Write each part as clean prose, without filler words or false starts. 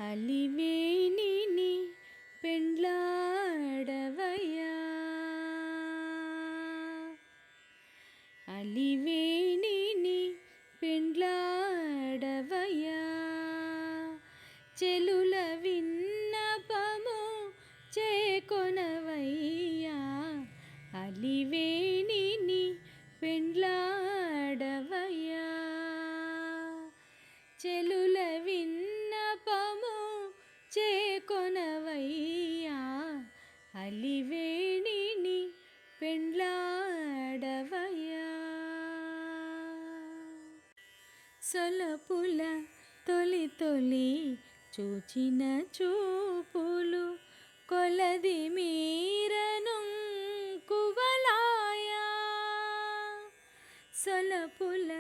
అలివేణిని పెండ్లాడవయ్యా, అలివేణిని పెండ్లాడవయ్యా, చెలుల విన్నపము చేకొనవయ్యా, అలివేణిని పెండ్లాడవయ్యా, చెలుల విన్నపము చేకొనవయ్యా, అలివేణిని పెండ్లాడవయ్యా. సొలపుల తొలి తొలి చూచిన చూపులు కొలది మీరను కువలాయా, సొలపుల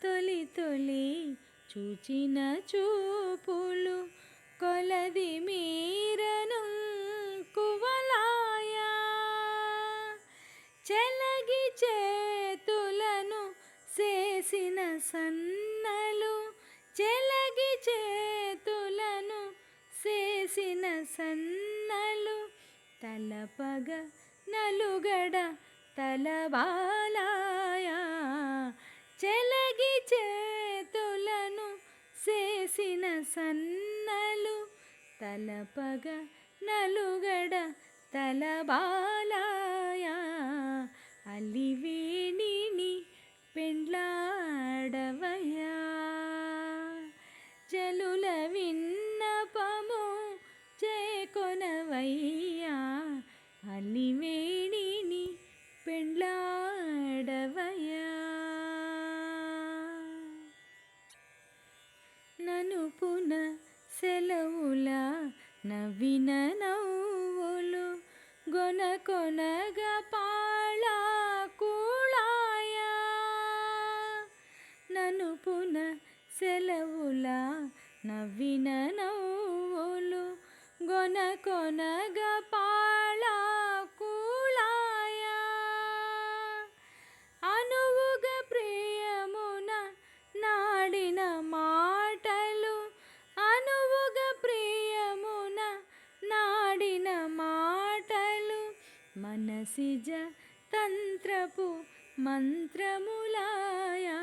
తొలి తొలి చూచిన చూపులు కొలది మీరను కువలాయా, చెలగి చేతులను చేసిన సన్నలు, చెలగి చేతులను చేసిన సన్నలు, తలపగ నలుగడ తలబాలాయా, చెలగి చేతులను చేసిన సన్నలు, తలపగ నలుగడ తలబాలాయా, అలివేణిని పెండ్లాడవయ్యా, జలుల విన్నపము చేకొనవయ్యా, అలివేణిని పెండ్లాడవయ్యా. ననుపున సెలవుల నవ్విన నవ్వులు గొనకొనగా పాళాకుళాయా, ననుపున సెలవుల నవ్విన నవ్వులు గొనకొనగా పాళాకుళాయా, అనువుగా ప్రియమున నాడిన మాటలు, అనువుగా ప్రియమున నాడిన మాటలు, మనసిజ తంత్రపు మంత్రములాయా,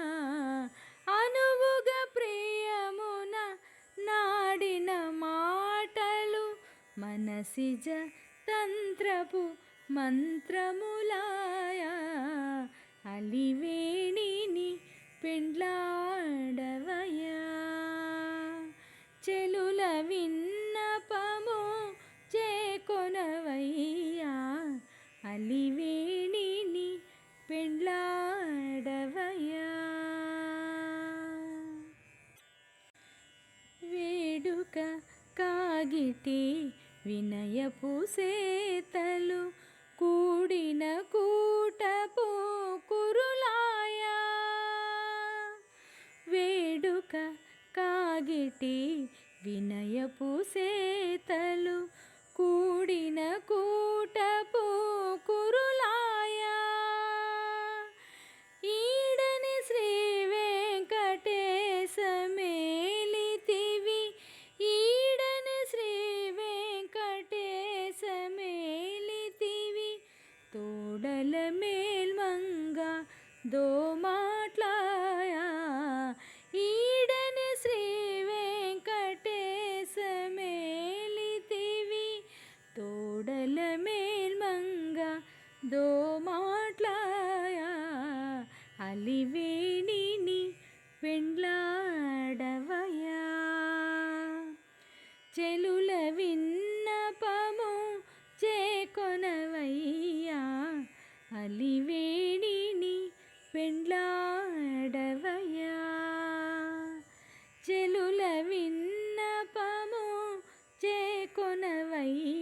అనువుగా ప్రియమున నాడిన మాటలు, మనసిజ తంత్రపు మంత్రములాయా, అలివేణిని పెండ్లాడవయ్యా, చెలుల విన్నపము చేకొనవయ్యా, అలివేణిని పెండ్లాడవయ్యా. వేడుక కాగిటి వినయపు సేతలు కూడిన కూటపు కురులాయా, వేడుక కాగిటి వినయపు సేతలు కూడిన కూటపు కురులాయా, ఈడని శ్రీ వెంకటేశమేలితివి, ఈడని శ్రీ వెంకటేశమేలితివి, తోడల మేల్మంగ దోమాట్లాయా, ఈడని శ్రీ వెంకటేశమేలితివి, తోడల మేల్మంగ దోమాట్లాయా, అలివేణిని పెండ్లాడవయ్యా, చెలుల విన్నపము చేకొనవయ్యా, అలివేణిని పెండ్లాడవయ్యా, చెలుల విన్నపము చేకొనవయ్యా,